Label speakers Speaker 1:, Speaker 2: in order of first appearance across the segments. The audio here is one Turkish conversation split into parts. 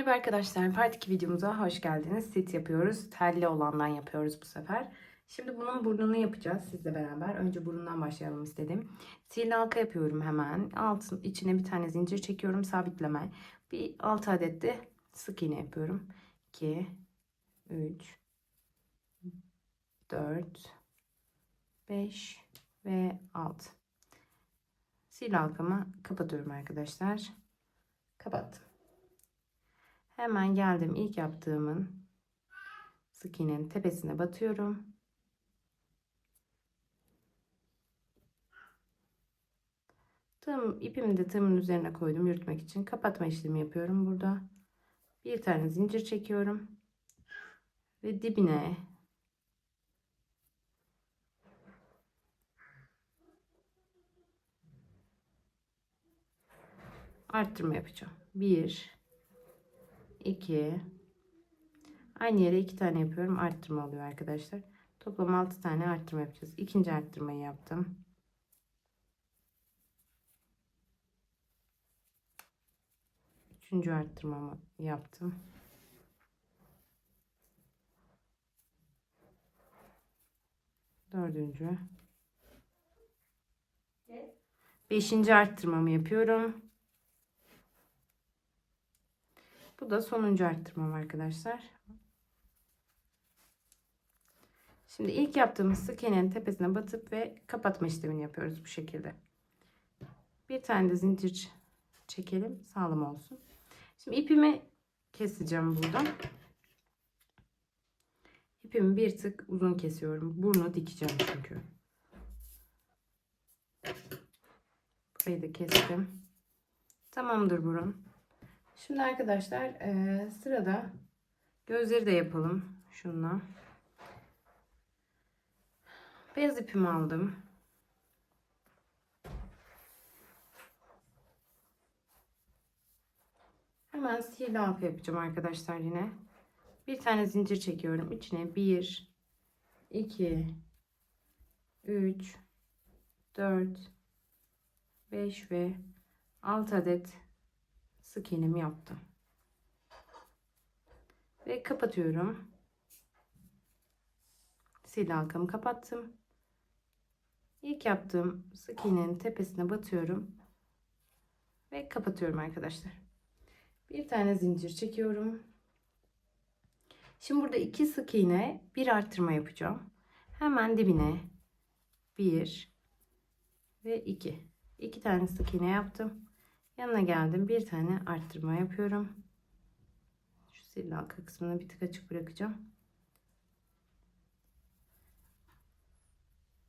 Speaker 1: Merhaba arkadaşlar, Part 2 videomuza hoş geldiniz. Sit yapıyoruz. Telli olandan yapıyoruz bu sefer. Şimdi bunun burnunu yapacağız sizle beraber. Önce burundan başlayalım istedim. Sihirli halka yapıyorum hemen. Altın içine bir tane zincir çekiyorum, sabitleme. Bir 6 adet de sık iğne yapıyorum. 2, 3, 4, 5 ve 6. Sihirli halkamı kapatıyorum arkadaşlar. Kapattım. Hemen geldim ilk yaptığımın sık iğnenin tepesine batıyorum. İpimi de tığımın üzerine koydum yürütmek için. Kapatma işlemi yapıyorum burada. Bir tane zincir çekiyorum. Ve dibine arttırma yapacağım. 1, 2, aynı yere 2 tane yapıyorum. Arttırma oluyor arkadaşlar. Toplam 6 tane arttırma yapacağız. İkinci arttırmayı yaptım. Üçüncü arttırmamı yaptım. Dördüncü. Beşinci arttırmamı yapıyorum. Bu da sonuncu arttırmam arkadaşlar. Şimdi ilk yaptığımız sık iğnenin tepesine batıp ve kapatma işlemini yapıyoruz bu şekilde. Bir tane de zincir çekelim, sağlam olsun. Şimdi ipimi keseceğim buradan. İpimi bir tık uzun kesiyorum. Burnu dikeceğim çünkü. Burayı da kestim. Tamamdır burun. Şimdi arkadaşlar sırada gözleri de yapalım. Şununla. Beyaz ipimi aldım. Hemen sihirli halka yapacağım arkadaşlar yine. Bir tane zincir çekiyorum. İçine 1, 2, 3, 4, 5 ve 6 adet sık iğnemi yaptım. Ve kapatıyorum. Sihirli halkamı kapattım. İlk yaptığım sık iğnenin tepesine batıyorum. Ve kapatıyorum arkadaşlar. Bir tane zincir çekiyorum. Şimdi burada 2 sık iğne, bir arttırma yapacağım. Hemen dibine 1 ve 2. 2 tane sık iğne yaptım. Yanına geldim. Bir tane arttırma yapıyorum. Şu sihirli halka kısmını bir tık açık bırakacağım.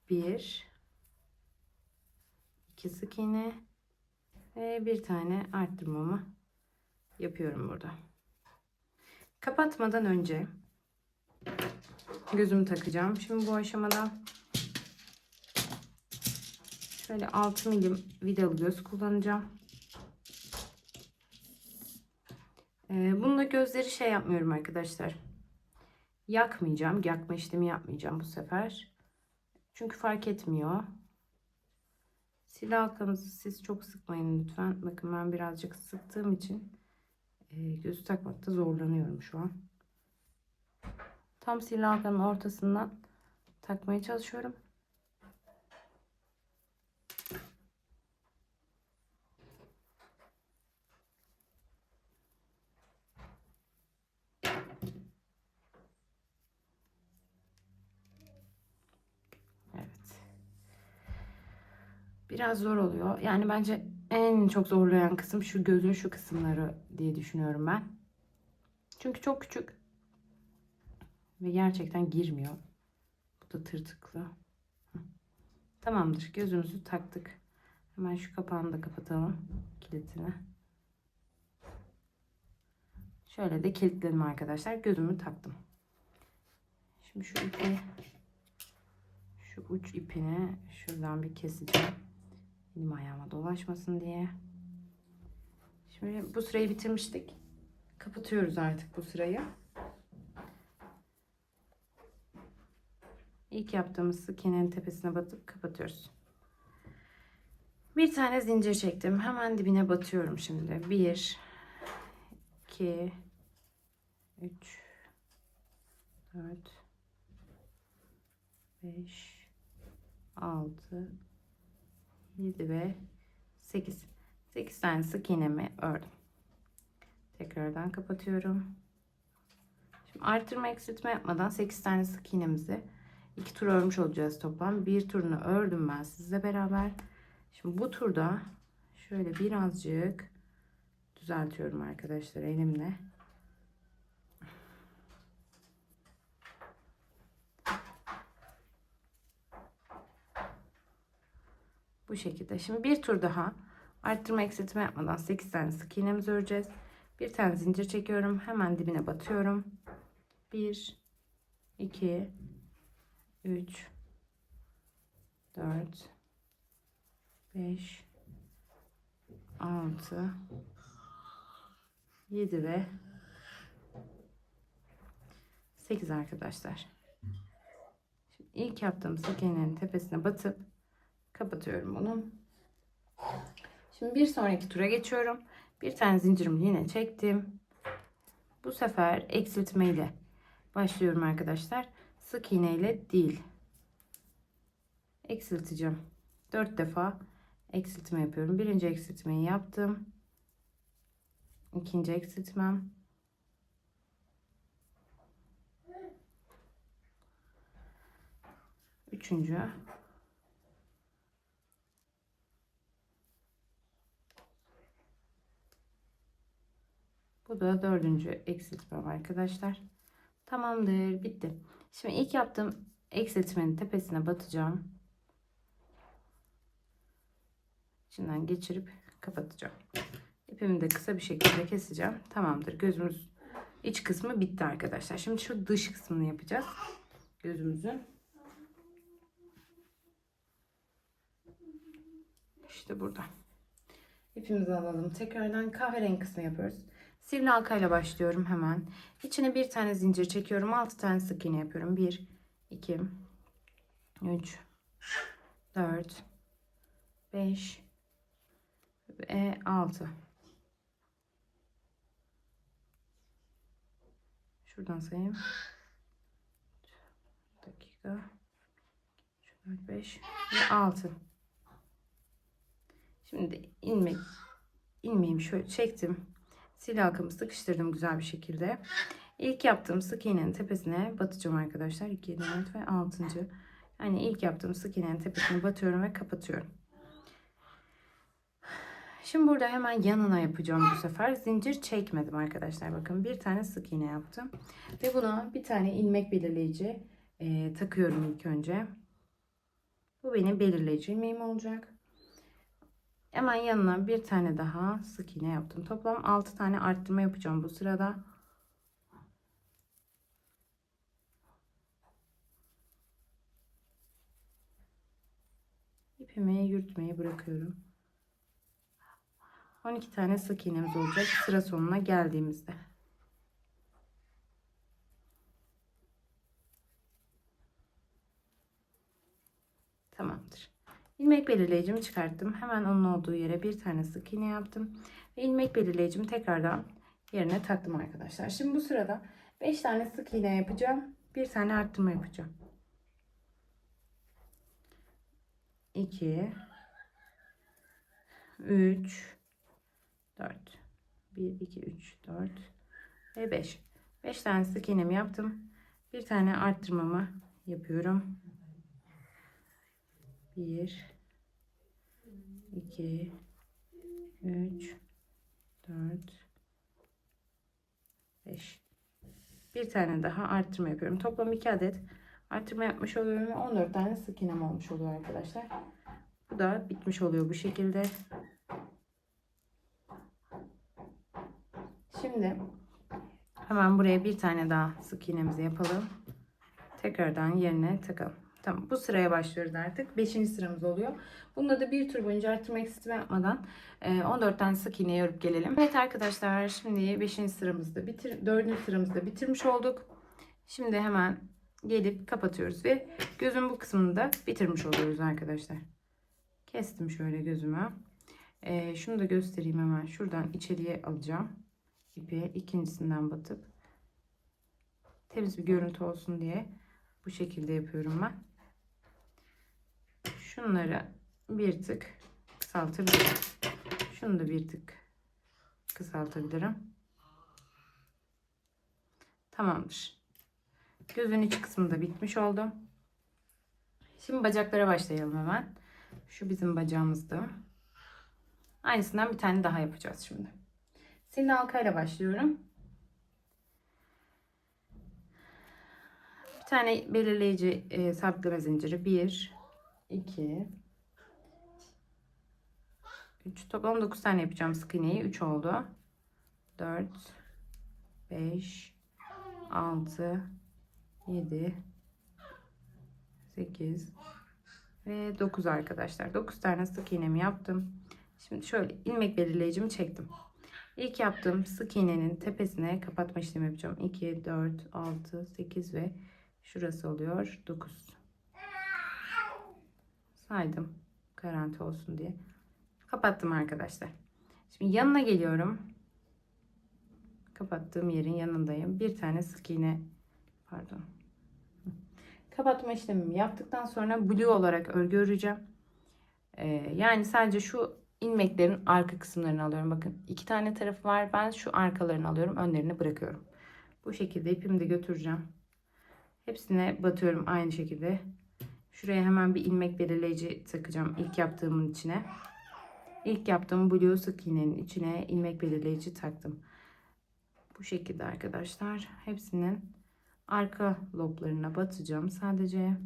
Speaker 1: 1, 2 sık iğne ve bir tane arttırmamı yapıyorum burada. Kapatmadan önce gözümü takacağım. Şimdi bu aşamada şöyle 6 milim vidalı göz kullanacağım. Bununla gözleri şey yapmıyorum arkadaşlar. Yakmayacağım. Yakma işlemi yapmayacağım bu sefer. Çünkü fark etmiyor. Silah halkanızı siz çok sıkmayın lütfen. Bakın ben birazcık sıktığım için gözü takmakta zorlanıyorum şu an. Tam silah halkanın ortasından takmaya çalışıyorum. Evet. Biraz zor oluyor. Yani bence en çok zorlayan kısım şu gözün şu kısımları diye düşünüyorum ben. Çünkü çok küçük ve gerçekten girmiyor. Bu da tırtıklı. Tamamdır. Gözümüzü taktık. Hemen şu kapağını da kapatalım. Kilitini. Şöyle de kilitledim arkadaşlar. Gözümü taktım. Şimdi şu ipi, şu uç ipini şuradan bir keseceğim. Elim ayağıma dolaşmasın diye. Şimdi bu sırayı bitirmiştik. Kapatıyoruz artık bu sırayı. İlk yaptığımız sık iğnenin tepesine batıp kapatıyoruz. Bir tane zincir çektim. Hemen dibine batıyorum şimdi. 1, 2, 3, 4, 5, 6, 7 ve 8. 8 tane sık iğnemi ördüm. Tekrardan kapatıyorum. Şimdi artırma eksiltme yapmadan 8 tane sık iğnemizi 2 tur örmüş olacağız toplam. Bir turunu ördüm ben sizle beraber. Şimdi bu turda şöyle birazcık düzeltiyorum arkadaşlar elimle. Bu şekilde. Şimdi bir tur daha arttırma eksiltme yapmadan 8 tane sık iğnemizi öreceğiz. Bir tane zincir çekiyorum. Hemen dibine batıyorum. 1, 2, 3, 4, 5, 6, 7 ve 8 arkadaşlar. Şimdi ilk yaptığım sık iğnenin tepesine batıp kapatıyorum bunu. Şimdi bir sonraki tura geçiyorum. Bir tane zincirimi yine çektim. Bu sefer eksiltme ile başlıyorum arkadaşlar. Sık iğne ile değil. Eksilteceğim. 4 defa eksiltme yapıyorum. Birinci eksiltmeyi yaptım. İkinci eksiltmem. Üçüncü. Bu da dördüncü eksiltmem arkadaşlar. Tamamdır. Bitti. Şimdi ilk yaptığım eksiltmenin tepesine batacağım. İçinden geçirip kapatacağım. İpimi de kısa bir şekilde keseceğim. Tamamdır. Gözümüz iç kısmı bitti arkadaşlar. Şimdi şu dış kısmını yapacağız. Gözümüzün. İşte burada. İpimizi alalım. Tekrardan kahverengi kısmı yapıyoruz. Sivri halkayla başlıyorum hemen. İçine bir tane zincir çekiyorum. 6 tane sık iğne yapıyorum. 1, 2, 3, 4, 5 ve 6. Şuradan sayayım. 1 dakika. 4, 5 ve 6. Şimdi ilmeğimi şöyle çektim. Sil halkamı sıkıştırdım güzel bir şekilde. İlk yaptığım sık iğnenin tepesine batacağım arkadaşlar. 2, 4 ve 6. Yani ilk yaptığım sık iğnenin tepesine batıyorum ve kapatıyorum. Şimdi burada hemen yanına yapacağım bu sefer. Zincir çekmedim arkadaşlar. Bakın bir tane sık iğne yaptım. Ve buna bir tane ilmek belirleyici takıyorum ilk önce. Bu benim belirleyici ilmeğim olacak. Hemen yanına bir tane daha sık iğne yaptım. Toplam 6 tane arttırma yapacağım bu sırada. İpimi yürütmeyi bırakıyorum. 12 tane sık iğnemiz olacak sıra sonuna geldiğimizde. Tamamdır. İlmek belirleyicimi çıkarttım. Hemen onun olduğu yere bir tane sık iğne yaptım. Ve ilmek belirleyicimi tekrardan yerine taktım arkadaşlar. Şimdi bu sırada 5 tane sık iğne yapacağım. Bir tane arttırma yapacağım. 2, 3, 4. 1, 2, 3, 4 ve 5. 5 tane sık iğnemi yaptım. Bir tane arttırmamı yapıyorum. 1, 2, 3, 4, 5. Bir tane daha arttırma yapıyorum. Toplam 2 adet arttırma yapmış oluyorum ve 14 tane sık iğnem olmuş oluyor arkadaşlar. Bu da bitmiş oluyor bu şekilde. Şimdi hemen buraya bir tane daha sık iğnemizi yapalım. Tekrardan yerine takalım. Tamam, bu sıraya başlıyoruz artık. 5. sıramız oluyor. Bunda da bir tur boyunca arttırma eksiltme yapmadan 14 tane sık iğne örüp gelelim. Evet arkadaşlar, şimdi 5. sıramızda 4. sıramızda bitirmiş olduk. Şimdi hemen gelip kapatıyoruz ve gözün bu kısmını da bitirmiş oluyoruz arkadaşlar. Kestim şöyle gözümü. Şunu da göstereyim hemen. Şuradan içeriye alacağım ipi, ikincisinden batıp temiz bir görüntü olsun diye bu şekilde yapıyorum ben. Şunları bir tık kısaltabilirim. Şunu da bir tık kısaltabilirim. Tamamdır. Gözün iç kısmı da bitmiş oldu. Şimdi bacaklara başlayalım hemen. Şu bizim bacağımızdı. Aynısından bir tane daha yapacağız şimdi. Sildi halkayla başlıyorum. Bir tane belirleyici sabitleme zinciri. 1, 2, 3. Toplam 9 tane yapacağım sık iğneyi. 3 oldu. 4, 5, 6, 7, 8 ve 9 arkadaşlar. 9 tane sık iğnemi yaptım. Şimdi şöyle ilmek belirleyicimi çektim. İlk yaptığım sık iğnenin tepesine kapatma işlemi yapacağım. 2, 4, 6, 8 ve şurası oluyor 9. Saydım garanti olsun diye. Kapattım arkadaşlar. Şimdi yanına geliyorum. Kapattığım yerin yanındayım. Bir tane sık iğne, pardon. Kapatma işlemimi yaptıktan sonra blue olarak örgü öreceğim. Yani sadece şu ilmeklerin arka kısımlarını alıyorum. Bakın 2 tane tarafı var. Ben şu arkalarını alıyorum. Önlerini bırakıyorum. Bu şekilde ipimi de götüreceğim. Hepsine batıyorum aynı şekilde. Şuraya hemen bir ilmek belirleyici takacağım ilk yaptığımın içine. İlk yaptığım blue sık iğnenin içine ilmek belirleyici taktım. Bu şekilde arkadaşlar. Hepsinin arka loblarına batacağım. Sadece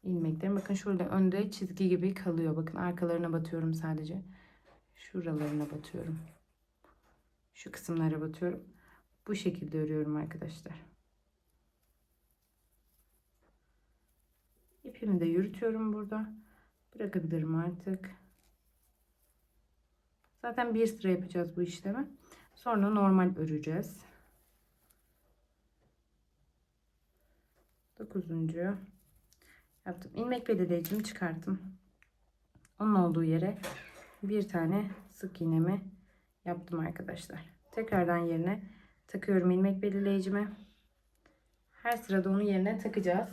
Speaker 1: ilmeklerim. Bakın şurada önde çizgi gibi kalıyor. Bakın arkalarına batıyorum sadece. Şuralarına batıyorum. Şu kısımlara batıyorum. Bu şekilde örüyorum arkadaşlar. İpimi de yürütüyorum burada. Bırakabilirim artık. Zaten bir sıra yapacağız bu işlemi. Sonra normal öreceğiz. 9'uncu yaptım. İlmek belirleyicimi çıkarttım. Onun olduğu yere bir tane sık iğnemi yaptım arkadaşlar. Tekrardan yerine takıyorum ilmek belirleyicimi. Her sırada onu yerine takacağız.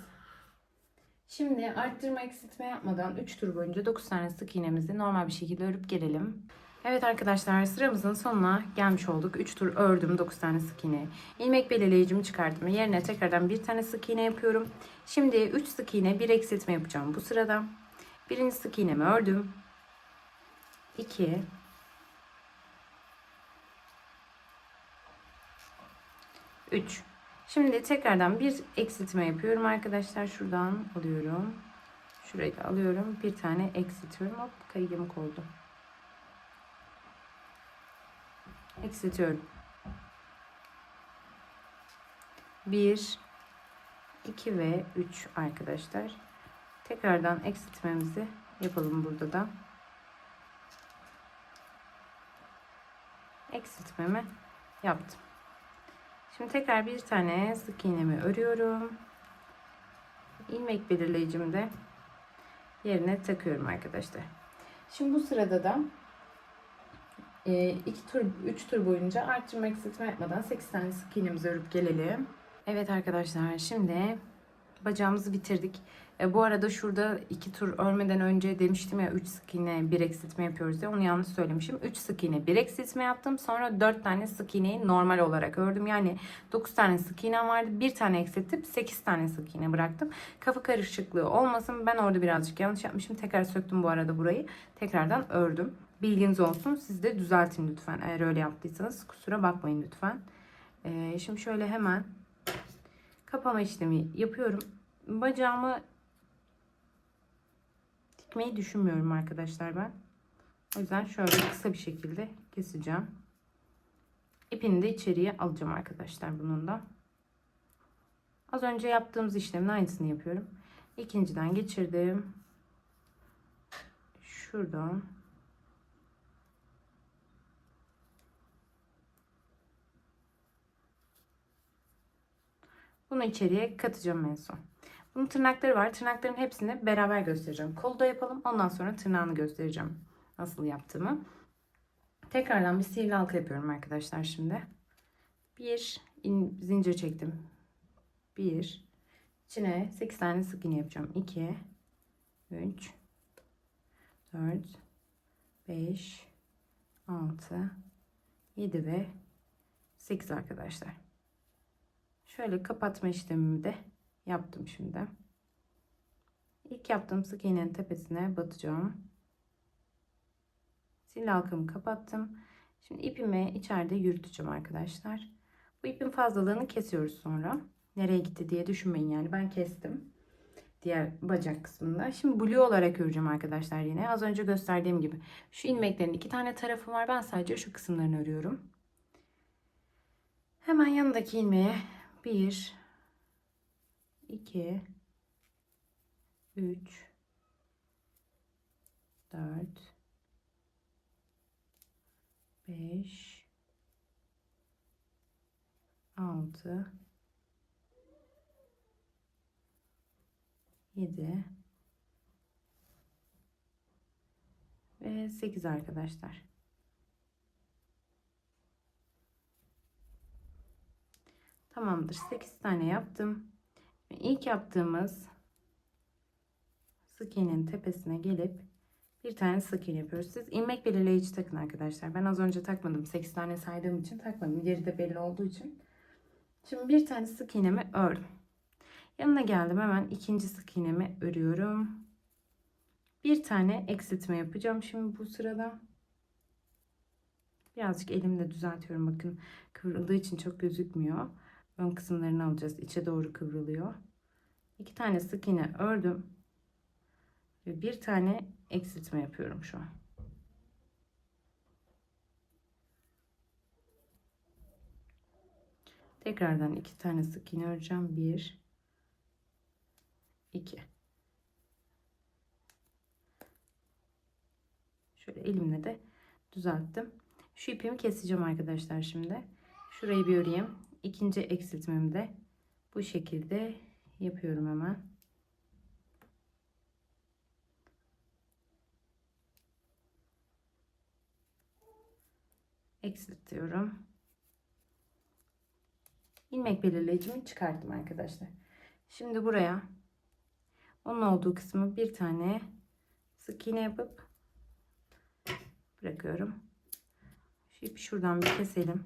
Speaker 1: Şimdi arttırma eksiltme yapmadan 3 tur boyunca 9 tane sık iğnemizi normal bir şekilde örüp gelelim. Evet arkadaşlar, sıramızın sonuna gelmiş olduk. 3 tur ördüm 9 tane sık iğne. İlmek belirleyicimi çıkarttım. Yerine tekrardan bir tane sık iğne yapıyorum. Şimdi 3 sık iğne, bir eksiltme yapacağım bu sırada. Birinci sık iğnemi ördüm. 2, 3. Şimdi tekrardan bir eksiltme yapıyorum arkadaşlar. Şuradan alıyorum. Şurayı da alıyorum. Bir tane eksiltiyorum. Hop, kayıgımı koydum. Eksiltiyorum. 1, 2 ve 3 arkadaşlar. Tekrardan eksiltmemizi yapalım burada da. Eksiltmemi yaptım. Şimdi tekrar bir tane sık iğnemi örüyorum. İlmek belirleyicimi de yerine takıyorum arkadaşlar. Şimdi bu sırada da 3 tur boyunca arttırma eksiltme yapmadan 8 tane sık iğnemizi örüp gelelim. Evet arkadaşlar, şimdi bacağımızı bitirdik. Bu arada şurada 2 tur örmeden önce demiştim ya 3 sık iğne 1 eksiltme yapıyoruz diye, onu yanlış söylemişim. 3 sık iğne 1 eksiltme yaptım. Sonra 4 tane sık iğneyi normal olarak ördüm. Yani 9 tane sık iğnem vardı. 1 tane eksiltip 8 tane sık iğne bıraktım. Kafa karışıklığı olmasın. Ben orada birazcık yanlış yapmışım. Tekrar söktüm bu arada burayı. Tekrardan ördüm. Bilginiz olsun. Siz de düzeltin lütfen. Eğer öyle yaptıysanız kusura bakmayın lütfen. Şimdi şöyle hemen kapama işlemi yapıyorum. Bacağımı dikmeyi düşünmüyorum arkadaşlar ben. O yüzden şöyle kısa bir şekilde keseceğim. İpini de içeriye alacağım arkadaşlar bunun da. Az önce yaptığımız işlemin aynısını yapıyorum. İkinciden geçirdim. Şuradan. Bunu içeriye katacağım en son. Bunun tırnakları var. Tırnakların hepsini beraber göstereceğim. Kolu da yapalım. Ondan sonra tırnağını göstereceğim. Nasıl yaptığımı. Tekrardan bir sihirli halka yapıyorum arkadaşlar şimdi. 1, zincir çektim. 1, içine 8 tane sık iğne yapacağım. 2, 3, 4, 5, 6, 7 ve 8 arkadaşlar. Şöyle kapatma işlemimi de yaptım şimdi. İlk yaptığım sık iğnenin tepesine batacağım. Sil halkamı kapattım. Şimdi ipimi içeride yürüteceğim arkadaşlar. Bu ipin fazlalığını kesiyoruz sonra. Nereye gitti diye düşünmeyin, yani ben kestim. Diğer bacak kısmında. Şimdi blue olarak öreceğim arkadaşlar yine. Az önce gösterdiğim gibi. Şu ilmeklerin 2 tane tarafı var. Ben sadece şu kısımlarını örüyorum. Hemen yanındaki ilmeğe 1, 2, 3, 4, 5, 6, 7 ve 8 arkadaşlar. Tamamdır. 8 tane yaptım. İlk yaptığımız sık iğnenin tepesine gelip bir tane sık iğne yapıyoruz. Siz ilmek belirleyici takın arkadaşlar. Ben az önce takmadım. 8 tane saydığım için takmadım. Yeri de belli olduğu için. Şimdi bir tane sık iğnemi ördüm. Yanına geldim. Hemen ikinci sık iğnemi örüyorum. Bir tane eksiltme yapacağım şimdi bu sırada. Birazcık elimle düzeltiyorum. Bakın, kıvrıldığı için çok gözükmüyor. Ön kısımlarını alacağız. İçe doğru kıvrılıyor. 2 tane sık iğne ördüm. Ve bir tane eksiltme yapıyorum şu an. Tekrardan 2 tane sık iğne öreceğim. 1, 2. Şöyle elimle de düzelttim. Şu ipimi keseceğim arkadaşlar şimdi. Şurayı bir öreyim. İkinci eksiltmemi de bu şekilde yapıyorum hemen. Eksiltiyorum. İlmek belirleyicimi çıkarttım arkadaşlar. Şimdi buraya onun olduğu kısmı bir tane sık iğne yapıp bırakıyorum. Şu ipi şuradan bir keselim.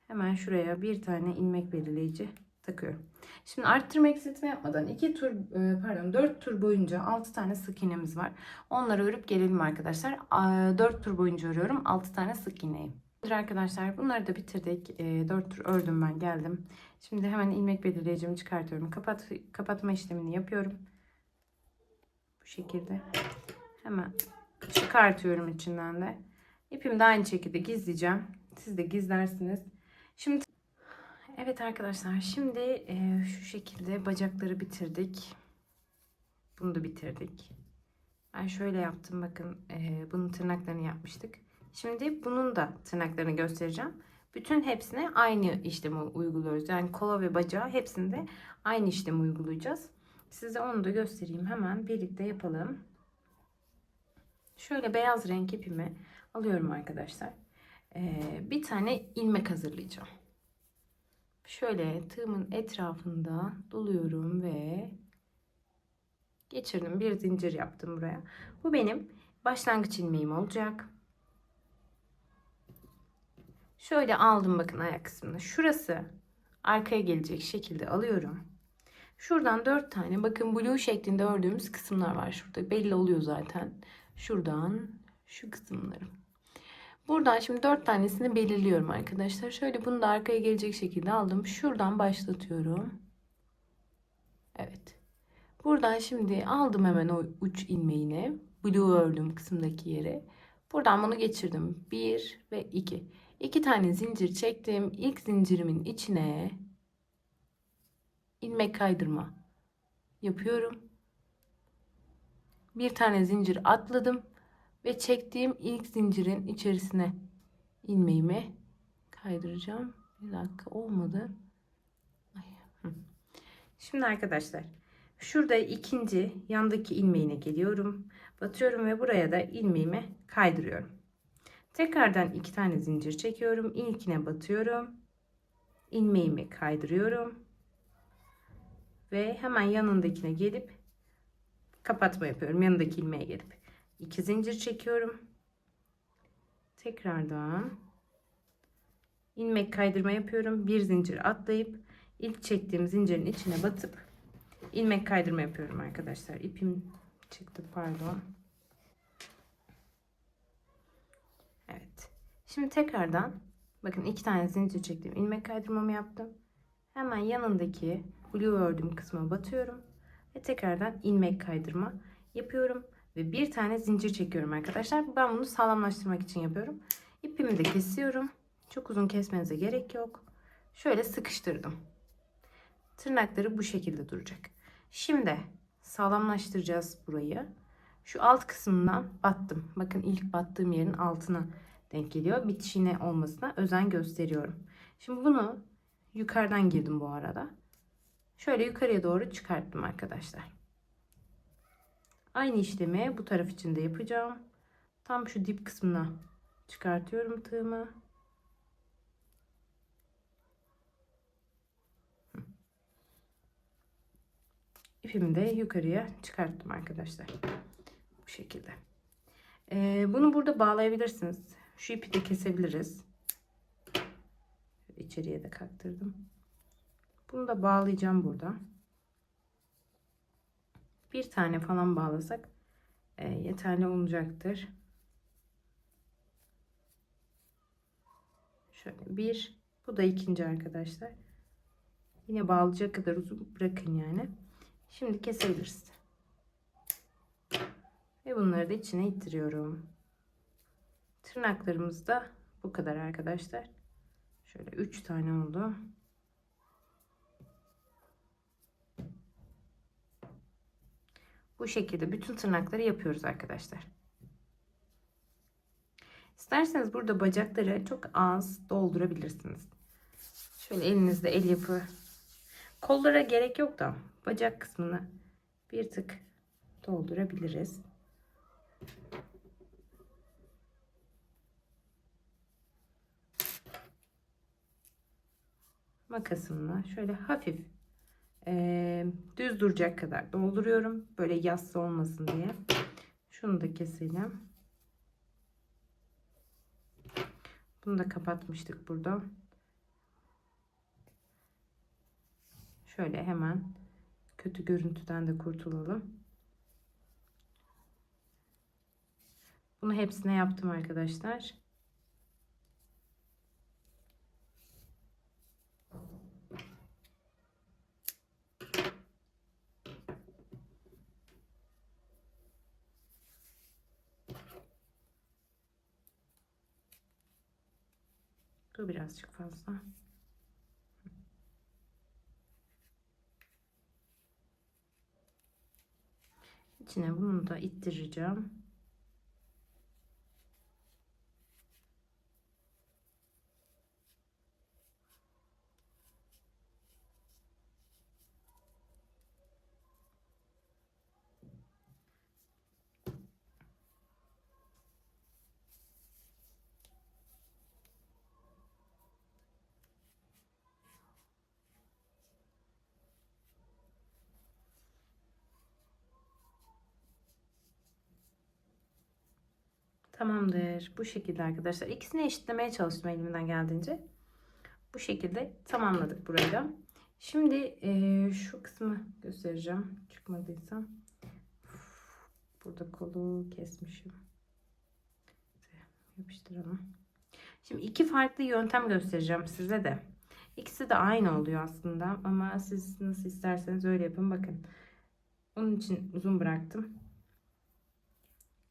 Speaker 1: Hemen şuraya bir tane ilmek belirleyici takıyorum. Şimdi arttırma eksiltme yapmadan 4 tur boyunca 6 tane sık iğnemiz var. Onları örüp gelelim arkadaşlar. 4 tur boyunca örüyorum 6 tane sık iğneyi. Arkadaşlar bunları da bitirdik. 4 tur ördüm, ben geldim. Şimdi hemen ilmek belirleyicimi çıkartıyorum. Kapatma işlemini yapıyorum. Bu şekilde. Hemen çıkartıyorum içinden de. İpimi de aynı şekilde gizleyeceğim. Siz de gizlersiniz. Şimdi evet arkadaşlar, şimdi şu şekilde bacakları bitirdik. Bunu da bitirdik. Ben şöyle yaptım, bakın, bunun tırnaklarını yapmıştık. Şimdi bunun da tırnaklarını göstereceğim. Bütün hepsine aynı işlemi uyguluyoruz. Yani kola ve bacağı hepsinde aynı işlemi uygulayacağız. Size onu da göstereyim. Hemen birlikte yapalım. Şöyle beyaz renk ipimi alıyorum arkadaşlar. Bir tane ilmek hazırlayacağım. Şöyle tığımın etrafında doluyorum ve geçirdim. Bir zincir yaptım buraya. Bu benim başlangıç ilmeğim olacak. Şöyle aldım, bakın, ayak kısmını. Şurası arkaya gelecek şekilde alıyorum. Şuradan 4 tane, bakın, blue şeklinde ördüğümüz kısımlar var. Şurada belli oluyor zaten. Şuradan şu kısımları. Buradan şimdi 4 tanesini belirliyorum arkadaşlar. Şöyle bunu da arkaya gelecek şekilde aldım. Şuradan başlatıyorum. Evet. Buradan şimdi aldım hemen o uç ilmeğini. Blue ördüğüm kısımdaki yere. Buradan bunu geçirdim. 1 ve 2. 2 tane zincir çektim. İlk zincirimin içine ilmek kaydırma yapıyorum. Bir tane zincir atladım ve çektiğim ilk zincirin içerisine ilmeğimi kaydıracağım. Bir dakika, olmadı. Şimdi arkadaşlar, şurada ikinci yandaki ilmeğine geliyorum. Batıyorum ve buraya da ilmeğimi kaydırıyorum. Tekrardan 2 tane zincir çekiyorum. İlkine batıyorum. ilmeğimi kaydırıyorum ve hemen yanındakine gelip kapatma yapıyorum. Yanındaki ilmeğe gelip 2 zincir çekiyorum. Tekrardan ilmek kaydırma yapıyorum. Bir zincir atlayıp ilk çektiğim zincirin içine batıp ilmek kaydırma yapıyorum arkadaşlar. İpim çıktı, pardon. Evet. Şimdi tekrardan bakın 2 tane zincir çektim. İlmek kaydırmamı yaptım. Hemen yanındaki blue ördüğüm kısma batıyorum ve tekrardan ilmek kaydırma yapıyorum ve bir tane zincir çekiyorum arkadaşlar. Ben bunu sağlamlaştırmak için yapıyorum. İpimi de kesiyorum. Çok uzun kesmenize gerek yok. Şöyle sıkıştırdım. Tırnakları bu şekilde duracak. Şimdi sağlamlaştıracağız burayı. Şu alt kısmından battım. Bakın ilk battığım yerin altına denk geliyor. Bitişine olmasına özen gösteriyorum. Şimdi bunu yukarıdan girdim bu arada. Şöyle yukarıya doğru çıkarttım arkadaşlar. Aynı işlemi bu taraf için de yapacağım. Tam şu dip kısmına çıkartıyorum tığımı. İpimi de yukarıya çıkarttım arkadaşlar. Bu şekilde. Bunu burada bağlayabilirsiniz. Şu ipi de kesebiliriz. İçeriye de kaktırdım. Bunu da bağlayacağım burada. Bir tane falan bağlasak yeterli olacaktır. Şöyle bir. Bu da ikinci arkadaşlar. Yine bağlayacak kadar uzun bırakın yani. Şimdi kesebiliriz. Ve bunları da içine ittiriyorum. Tırnaklarımız da bu kadar arkadaşlar. Şöyle 3 tane oldu. Bu şekilde bütün tırnakları yapıyoruz arkadaşlar. İsterseniz burada bacakları çok az doldurabilirsiniz. Şöyle elinizde el yapı. Kollara gerek yok da bacak kısmını bir tık doldurabiliriz. Makasımla şöyle hafif düz duracak kadar dolduruyorum. Böyle yassı olmasın diye. Şunu da keselim. Bunu da kapatmıştık burada. Şöyle hemen kötü görüntüden de kurtulalım. Bunu hepsine yaptım arkadaşlar. Bu birazcık fazla. İçine bunu da ittireceğim. Tamamdır. Bu şekilde arkadaşlar. İkisini eşitlemeye çalıştım elimden geldiğince. Bu şekilde tamamladık burayı da. Şimdi şu kısmı göstereceğim. Çıkmadıysam. Burada kolu kesmişim. Yapıştıralım. Şimdi iki farklı yöntem göstereceğim size de. İkisi de aynı oluyor aslında. Ama siz nasıl isterseniz öyle yapın. Bakın. Onun için uzun bıraktım.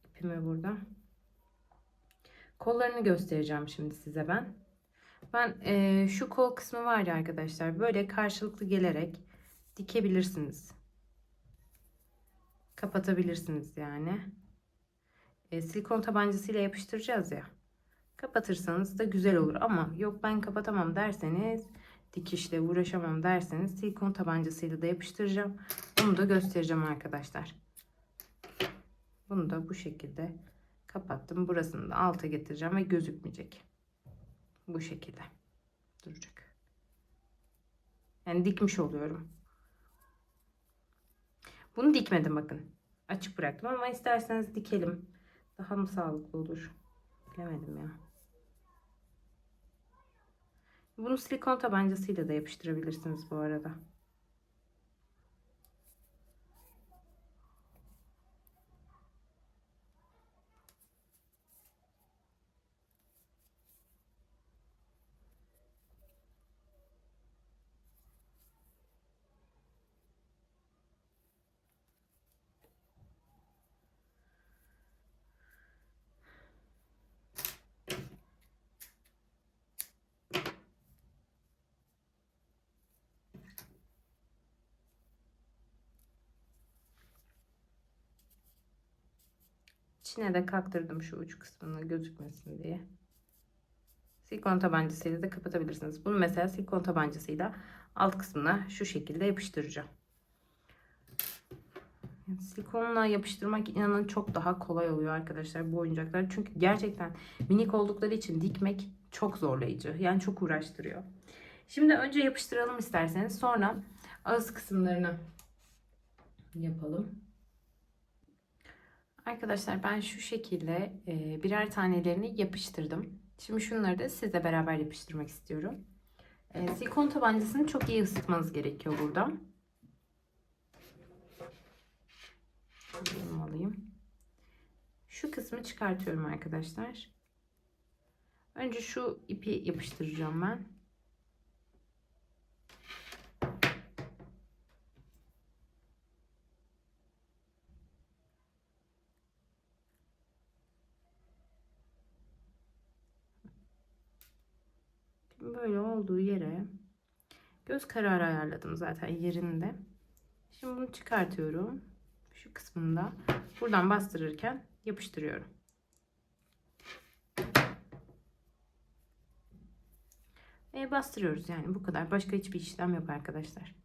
Speaker 1: İpimi burada. Kollarını göstereceğim şimdi size ben. Ben şu kol kısmı var ya arkadaşlar. Böyle karşılıklı gelerek dikebilirsiniz. Kapatabilirsiniz yani. Silikon tabancasıyla yapıştıracağız ya. Kapatırsanız da güzel olur ama yok ben kapatamam derseniz, dikişle uğraşamam derseniz silikon tabancasıyla da yapıştıracağım. Onu da göstereceğim arkadaşlar. Bunu da bu şekilde kapattım. Burasını da alta getireceğim ve gözükmeyecek. Bu şekilde duracak. Yani dikmiş oluyorum. Bunu dikmedim bakın. Açık bıraktım ama isterseniz dikelim. Daha mı sağlıklı olur? Bilemedim ya. Bunu silikon tabancasıyla da yapıştırabilirsiniz bu arada. İçine de kaktırdım şu uç kısmını gözükmesin diye. Silikon tabancasıyla da kapatabilirsiniz. Bunu mesela silikon tabancasıyla alt kısmına şu şekilde yapıştıracağım. Silikonla yapıştırmak inanın çok daha kolay oluyor arkadaşlar bu oyuncaklar. Çünkü gerçekten minik oldukları için dikmek çok zorlayıcı. Yani çok uğraştırıyor. Şimdi önce yapıştıralım isterseniz. Sonra ağız kısımlarını yapalım. Arkadaşlar ben şu şekilde birer tanelerini yapıştırdım. Şimdi şunları da sizle beraber yapıştırmak istiyorum. Silikon tabancasını çok iyi ısıtmanız gerekiyor burada. Alayım. Şu kısmı çıkartıyorum arkadaşlar. Önce şu ipi yapıştıracağım ben. Böyle olduğu yere göz kararı ayarladım zaten yerinde. Şimdi bunu çıkartıyorum. Şu kısmında buradan bastırırken yapıştırıyorum. Ve bastırıyoruz yani bu kadar. Başka hiçbir işlem yok arkadaşlar.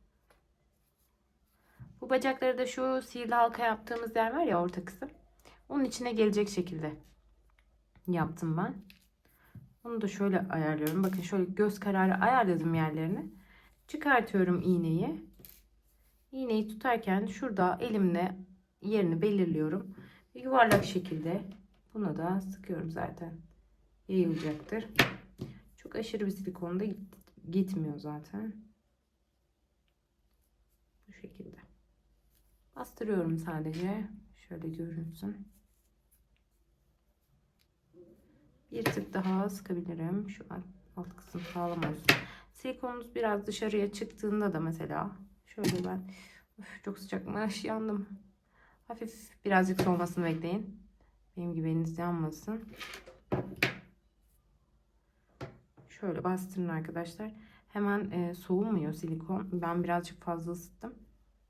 Speaker 1: Bu bacakları da şu sihirli halka yaptığımız yer var ya, orta kısım. Onun içine gelecek şekilde yaptım ben. Onu da şöyle ayarlıyorum. Bakın şöyle göz kararı ayarladım yerlerini. Çıkartıyorum iğneyi. İğneyi tutarken şurada elimle yerini belirliyorum. Yuvarlak şekilde buna da sıkıyorum, zaten yayılacaktır. Çok aşırı bir silikonda gitmiyor zaten. Bu şekilde. Bastırıyorum sadece. Şöyle görünsün. Bir tık daha sıkabilirim. Şu alt kısım sağlam olsun. Silikonumuz biraz dışarıya çıktığında da mesela şöyle ben çok sıcakmış, yandım. Hafif birazcık soğumasını bekleyin. Benim gibi eliniz yanmasın. Şöyle bastırın arkadaşlar. Hemen soğumuyor silikon. Ben birazcık fazla ısıttım.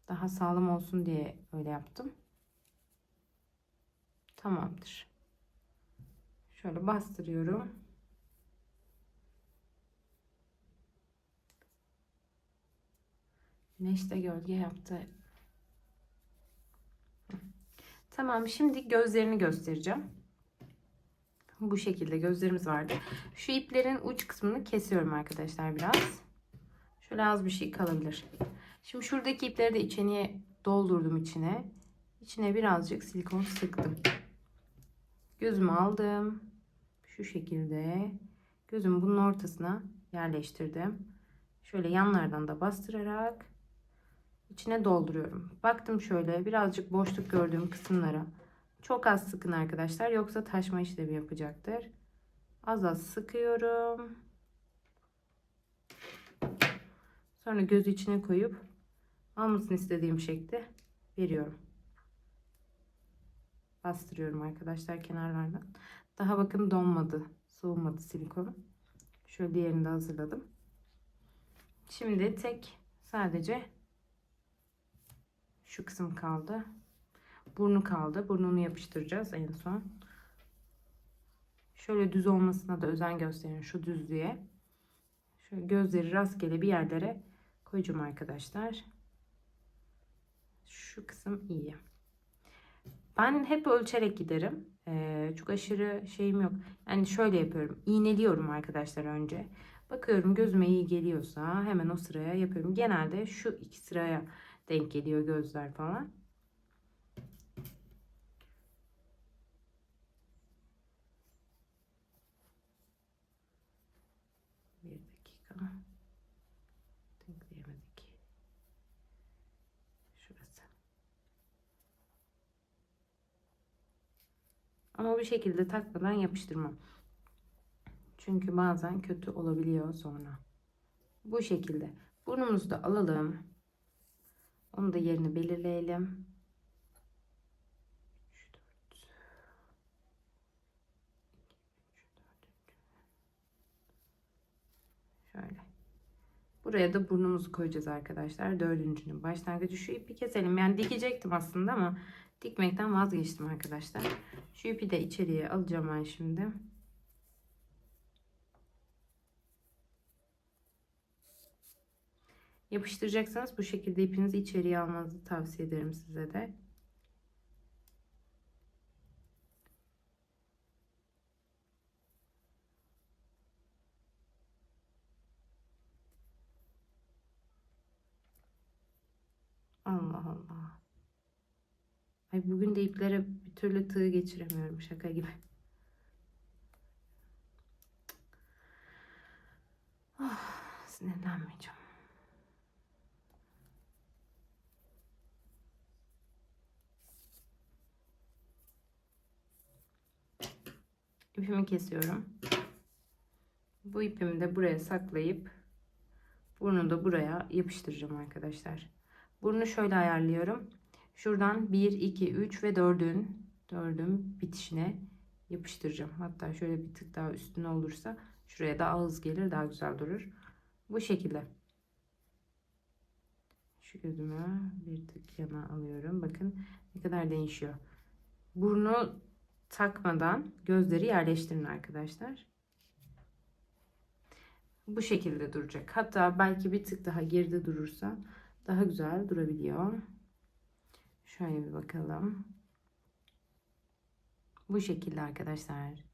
Speaker 1: Daha sağlam olsun diye öyle yaptım. Tamamdır. Şöyle bastırıyorum. Güneş de gölge yaptı. Tamam, şimdi gözlerini göstereceğim. Bu şekilde gözlerimiz vardı. Şu iplerin uç kısmını kesiyorum arkadaşlar biraz. Şöyle az bir şey kalabilir. Şimdi şuradaki ipleri de içine doldurdum içine. İçine birazcık silikon sıktım. Gözümü aldım. Şu şekilde gözümü bunun ortasına yerleştirdim. Şöyle yanlardan da bastırarak içine dolduruyorum. Baktım şöyle birazcık boşluk gördüğüm kısımlara çok az sıkın arkadaşlar, yoksa taşma işlemi yapacaktır. Az az sıkıyorum. Sonra gözü içine koyup almasını istediğim şekilde veriyorum. Bastırıyorum arkadaşlar kenarlardan. Daha bakın donmadı, soğumadı silikonu. Şöyle diğerini de hazırladım. Şimdi sadece şu kısım kaldı. Burnu kaldı. Burnunu yapıştıracağız en son. Şöyle düz olmasına da özen gösterin, şu düzlüğe. Şöyle gözleri rastgele bir yerlere koyacağım arkadaşlar. Şu kısım iyi. Ben hep ölçerek giderim. Çok aşırı şeyim yok. Yani şöyle yapıyorum. İğneliyorum arkadaşlar önce. Bakıyorum gözüme iyi geliyorsa hemen o sıraya yapıyorum. Genelde şu iki sıraya denk geliyor gözler falan. Bir dakika. Denkleyemedik. Şurası. Ama bu şekilde takmadan yapıştırmam. Çünkü bazen kötü olabiliyor sonra. Bu şekilde. Burnumuzu da alalım. Onu da yerini belirleyelim. Şöyle. Buraya da burnumuzu koyacağız arkadaşlar. Dördüncünün başlangıcı. Şu ipi keselim. Yani dikecektim aslında ama dikmekten vazgeçtim arkadaşlar. Şu ipi de içeriye alacağım ben şimdi. Yapıştıracaksanız bu şekilde ipinizi içeriye almanızı tavsiye ederim size de. Allah Allah. Ay bugün de iplere bir türlü tığ geçiremiyorum, şaka gibi. Oh, sinirlenmeyeceğim. İpimi kesiyorum. Bu ipimi de buraya saklayıp burnu da buraya yapıştıracağım arkadaşlar. Burnu şöyle ayarlıyorum. Şuradan 1, 2, 3 ve 4'ün bitişine yapıştıracağım. Hatta şöyle bir tık daha üstüne olursa şuraya da ağız gelir, daha güzel durur. Bu şekilde. Şu gözümü bir tık yana alıyorum. Bakın ne kadar değişiyor. Burnu takmadan gözleri yerleştirin arkadaşlar. Bu şekilde duracak. Hatta belki bir tık daha geride durursa daha güzel durabiliyor. Şöyle bir bakalım. Bu şekilde arkadaşlar.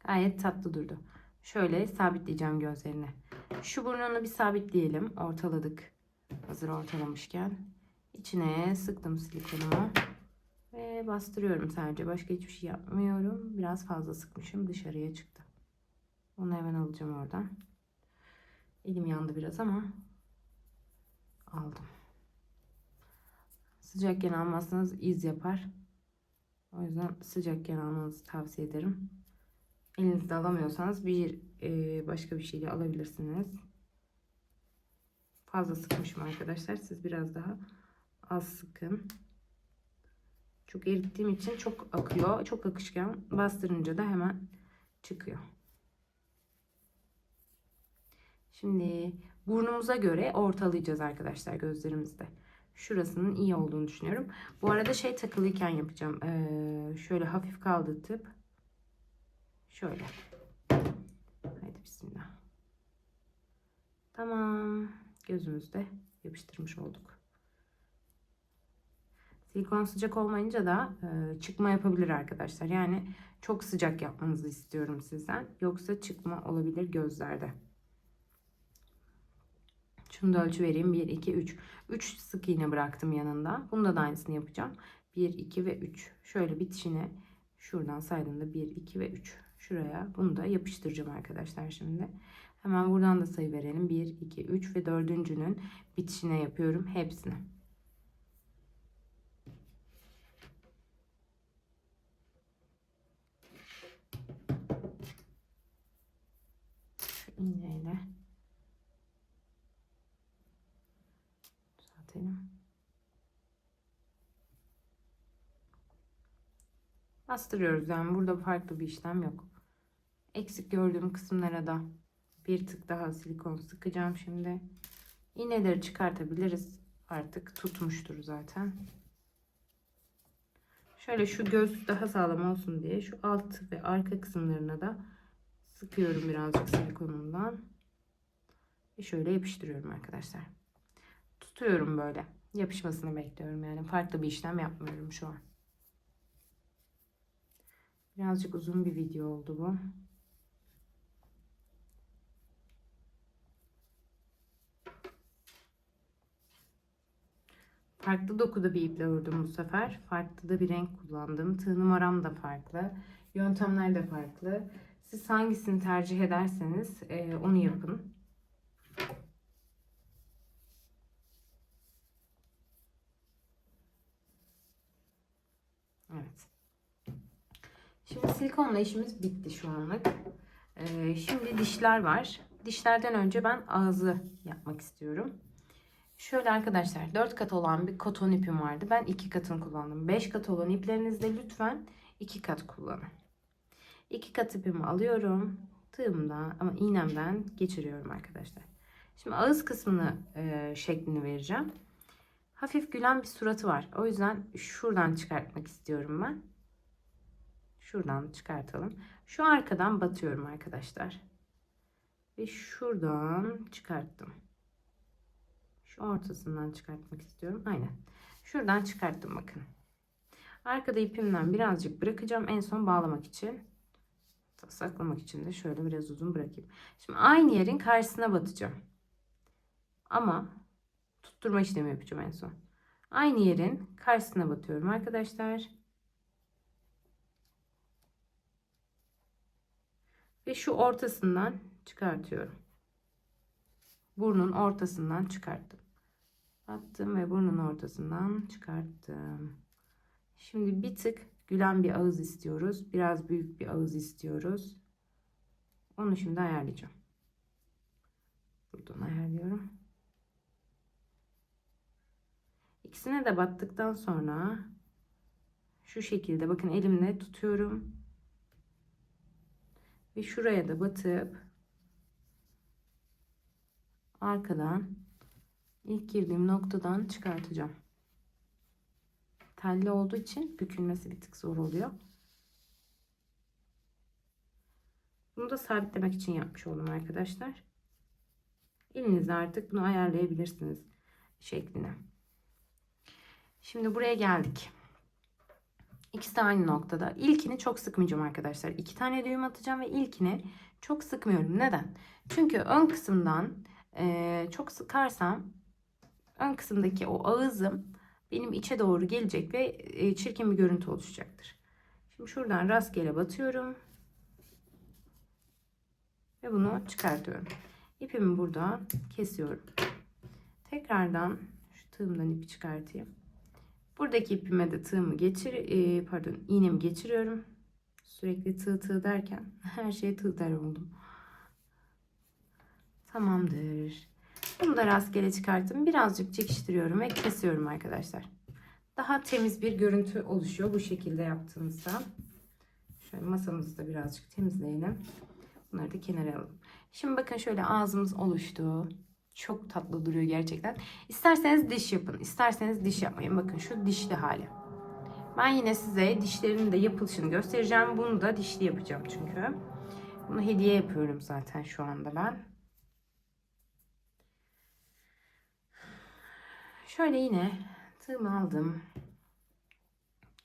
Speaker 1: Gayet tatlı durdu. Şöyle sabitleyeceğim gözlerini. Şu burnunu bir sabitleyelim. Ortaladık. Hazır ortalamışken. İçine sıktım silikonumu. Ve bastırıyorum sadece. Başka hiçbir şey yapmıyorum. Biraz fazla sıkmışım. Dışarıya çıktı. Onu hemen alacağım oradan. Elim yandı biraz ama aldım. Sıcakken almazsanız iz yapar. O yüzden sıcakken almanızı tavsiye ederim. Elinizde alamıyorsanız başka bir şeyle alabilirsiniz. Fazla sıkmışım arkadaşlar. Siz biraz daha az sıkın. Çok erittiğim için çok akıyor. Çok akışkan. Bastırınca da hemen çıkıyor. Şimdi burnumuza göre ortalayacağız arkadaşlar gözlerimizde. Şurasının iyi olduğunu düşünüyorum. Bu arada şey takılıyken yapacağım. Şöyle hafif kaldırtıp şöyle. Haydi bismillah. Tamam. Gözümüzde yapıştırmış olduk. Silikon sıcak olmayınca da çıkma yapabilir arkadaşlar. Yani çok sıcak yapmanızı istiyorum sizden. Yoksa çıkma olabilir gözlerde. Şunu da ölçü vereyim. 1, 2, 3. 3 sık iğne bıraktım yanında. Bunda da aynısını yapacağım. 1, 2 ve 3. Şöyle bitişine şuradan saydığımda 1, 2 ve 3. Şuraya bunu da yapıştıracağım arkadaşlar şimdi. Hemen buradan da sayı verelim. 1, 2, 3 ve dördüncünün bitişine yapıyorum hepsini. Şu iğneyle düzeltelim. Bastırıyoruz, yani burada farklı bir işlem yok. Eksik gördüğüm kısımlara da bir tık daha silikon sıkacağım şimdi. İğneleri çıkartabiliriz. Artık tutmuştur zaten. Şöyle şu göz daha sağlam olsun diye şu alt ve arka kısımlarına da sıkıyorum birazcık silikonundan. Ve şöyle yapıştırıyorum arkadaşlar. Tutuyorum böyle. Yapışmasını bekliyorum, yani farklı bir işlem yapmıyorum şu an. Birazcık uzun bir video oldu bu. farklı dokuda bir iple ördüm bu sefer. Farklı da bir renk kullandım. Tığ numaram da farklı. Yöntemler de farklı. Siz hangisini tercih ederseniz onu yapın. Evet. Şimdi silikonla işimiz bitti şu anlık. Şimdi dişler var. Dişlerden önce ben ağzı yapmak istiyorum. Şöyle arkadaşlar, 4 kat olan bir koton ipim vardı. Ben 2 katını kullandım. 5 kat olan iplerinizde lütfen 2 kat kullanın. 2 kat ipimi alıyorum. Tığımda ama iğnemden geçiriyorum arkadaşlar. Şimdi ağız kısmını şeklini vereceğim. Hafif gülen bir suratı var. O yüzden şuradan çıkartmak istiyorum ben. Şuradan çıkartalım. Şu arkadan batıyorum arkadaşlar. Ve şuradan çıkarttım. Şu ortasından çıkartmak istiyorum. Aynen. Şuradan çıkarttım bakın. Arkada ipimden birazcık bırakacağım. En son bağlamak için. Saklamak için de şöyle biraz uzun bırakayım. Şimdi aynı yerin karşısına batacağım. Ama tutturma işlemi yapacağım en son. Aynı yerin karşısına batıyorum arkadaşlar. Ve şu ortasından çıkartıyorum. Burnun ortasından çıkarttım. Attım ve burnun ortasından çıkarttım. Şimdi bir tık gülen bir ağız istiyoruz. Biraz büyük bir ağız istiyoruz. Onu şimdi ayarlayacağım. Buradan ayarlıyorum. İkisine de battıktan sonra şu şekilde bakın elimle tutuyorum. Ve şuraya da batıp arkadan ilk girdiğim noktadan çıkartacağım. Telli olduğu için bükülmesi bir tık zor oluyor. Bunu da sabitlemek için yapmış oldum arkadaşlar. Elinizle artık bunu ayarlayabilirsiniz şeklini. Şimdi buraya geldik. İkisi de aynı noktada. İlkini çok sıkmayacağım arkadaşlar. 2 tane düğüm atacağım ve ilkini çok sıkmıyorum. Neden? Çünkü ön kısımdan çok sıkarsam ön kısımdaki o ağızım benim içe doğru gelecek ve çirkin bir görüntü oluşacaktır. Şimdi şuradan rastgele batıyorum. Ve bunu çıkartıyorum. İpimi burada kesiyorum. Tekrardan şu tığımdan ipi çıkartayım. Buradaki ipime de tığımı iğnemi geçiriyorum. Sürekli tığ derken her şeye tığ der oldum. Tamamdır. Bunu da rastgele çıkarttım. Birazcık çekiştiriyorum ve kesiyorum arkadaşlar. Daha temiz bir görüntü oluşuyor bu şekilde yaptığımızda. Şöyle masamızı da birazcık temizleyelim. Bunları da kenara alalım. Şimdi bakın şöyle ağzımız oluştu. Çok tatlı duruyor gerçekten. İsterseniz diş yapın. İsterseniz diş yapmayın. Bakın şu dişli hali. Ben yine size dişlerin de yapılışını göstereceğim. Bunu da dişli yapacağım çünkü. Bunu hediye yapıyorum zaten şu anda ben. Şöyle yine tığımı aldım.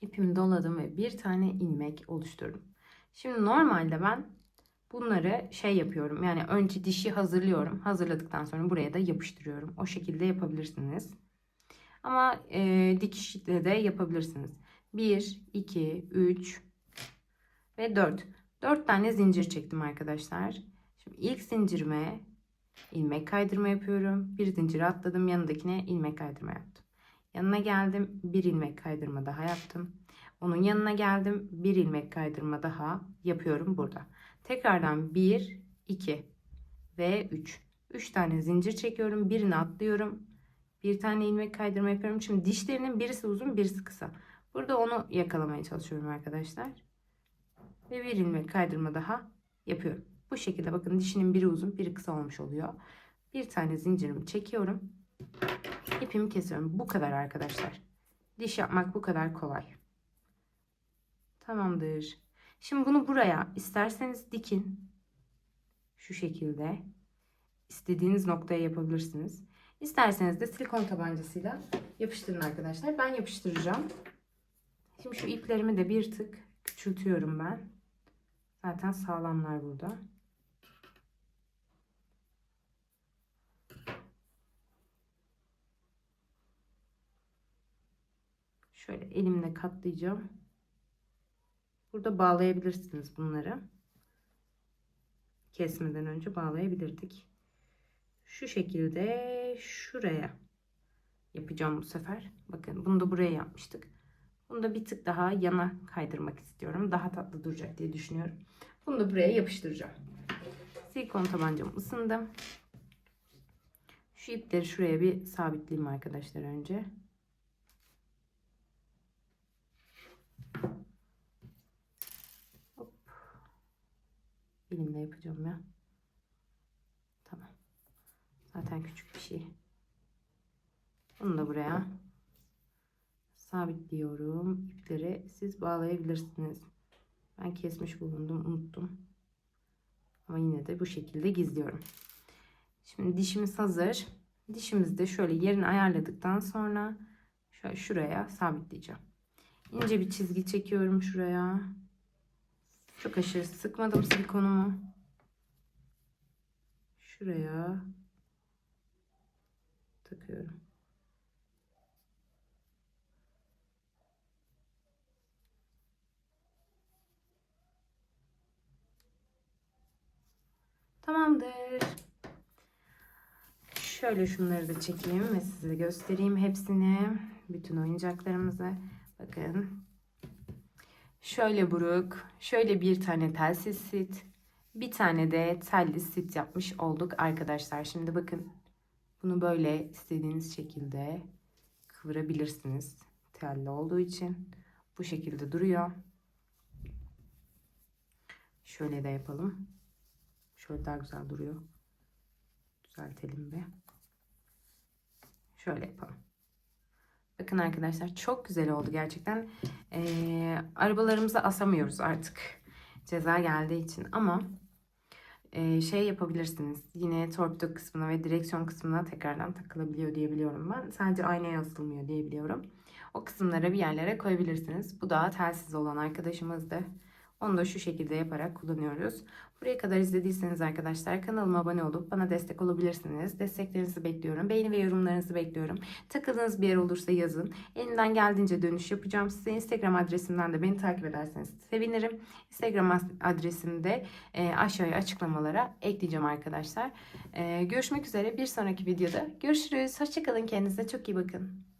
Speaker 1: İpimi doladım ve bir tane ilmek oluşturdum. Şimdi normalde ben bunları yapıyorum. Yani önce dişi hazırlıyorum. Hazırladıktan sonra buraya da yapıştırıyorum. O şekilde yapabilirsiniz. Ama dikişle de yapabilirsiniz. 1, 2, 3 ve 4. 4 tane zincir çektim arkadaşlar. Şimdi ilk zincirime ilmek kaydırma yapıyorum. Bir zincir atladım. Yanındakine ilmek kaydırma yaptım. Yanına geldim. Bir ilmek kaydırma daha yaptım. Onun yanına geldim. Bir ilmek kaydırma daha yapıyorum burada. Tekrardan 1, 2 ve 3. 3 tane zincir çekiyorum. Birini atlıyorum. Bir tane ilmek kaydırma yapıyorum. Şimdi dişlerinin birisi uzun, birisi kısa. Burada onu yakalamaya çalışıyorum arkadaşlar. Ve bir ilmek kaydırma daha yapıyorum. Bu şekilde bakın dişinin biri uzun, biri kısa olmuş oluyor. Bir tane zincirimi çekiyorum. İpimi kesiyorum. Bu kadar arkadaşlar. Diş yapmak bu kadar kolay. Tamamdır. Şimdi bunu buraya isterseniz dikin. Şu şekilde. İstediğiniz noktaya yapabilirsiniz. İsterseniz de silikon tabancasıyla yapıştırın arkadaşlar. Ben yapıştıracağım. Şimdi şu iplerimi de bir tık küçültüyorum ben. Zaten sağlamlar burada. Şöyle elimle katlayacağım. Burada bağlayabilirsiniz bunları. Kesmeden önce bağlayabilirdik. Şu şekilde şuraya yapacağım bu sefer. Bakın bunu da buraya yapmıştık. Bunu da bir tık daha yana kaydırmak istiyorum. Daha tatlı duracak diye düşünüyorum. Bunu da buraya yapıştıracağım. Silikon tabancam ısındı. Şu ipleri şuraya bir sabitleyeyim arkadaşlar önce. Hop. Elimle yapacağım ya. Tamam. Zaten küçük bir şey. Bunu da buraya sabitliyorum. İpleri siz bağlayabilirsiniz. Ben kesmiş bulundum, unuttum. Ama yine de bu şekilde gizliyorum. Şimdi dişimiz hazır. Dişimizi de şöyle yerini ayarladıktan sonra şöyle şuraya sabitleyeceğim. İnce bir çizgi çekiyorum şuraya. Çok aşırı sıkmadım silikonumu. Şuraya takıyorum. Tamamdır. Şöyle şunları da çekeyim ve size göstereyim hepsini. Bütün oyuncaklarımızı. Bakın. Şöyle buruk, şöyle bir tane telsiz sit, bir tane de telli sit yapmış olduk arkadaşlar. Şimdi bakın. Bunu böyle istediğiniz şekilde kıvırabilirsiniz. Telli olduğu için bu şekilde duruyor. Şöyle de yapalım. Şöyle daha güzel duruyor. Düzeltelim bir. Şöyle yapalım. Bakın arkadaşlar çok güzel oldu gerçekten. Arabalarımıza asamıyoruz artık. Ceza geldiği için ama şey yapabilirsiniz. Yine torpido kısmına ve direksiyon kısmına tekrardan takılabiliyor diye biliyorum ben. Sadece aynaya asılmıyor diye biliyorum. O kısımlara bir yerlere koyabilirsiniz. Bu da telsiz olan arkadaşımızdı. Onu da şu şekilde yaparak kullanıyoruz. Buraya kadar izlediyseniz arkadaşlar kanalıma abone olup bana destek olabilirsiniz. Desteklerinizi bekliyorum. Beğeni ve yorumlarınızı bekliyorum. Takıldığınız bir yer olursa yazın. Elimden geldiğince dönüş yapacağım size. Instagram adresimden de beni takip ederseniz sevinirim. Instagram adresimi de aşağıya açıklamalara ekleyeceğim arkadaşlar. Görüşmek üzere bir sonraki videoda. Görüşürüz. Hoşçakalın. Kendinize çok iyi bakın.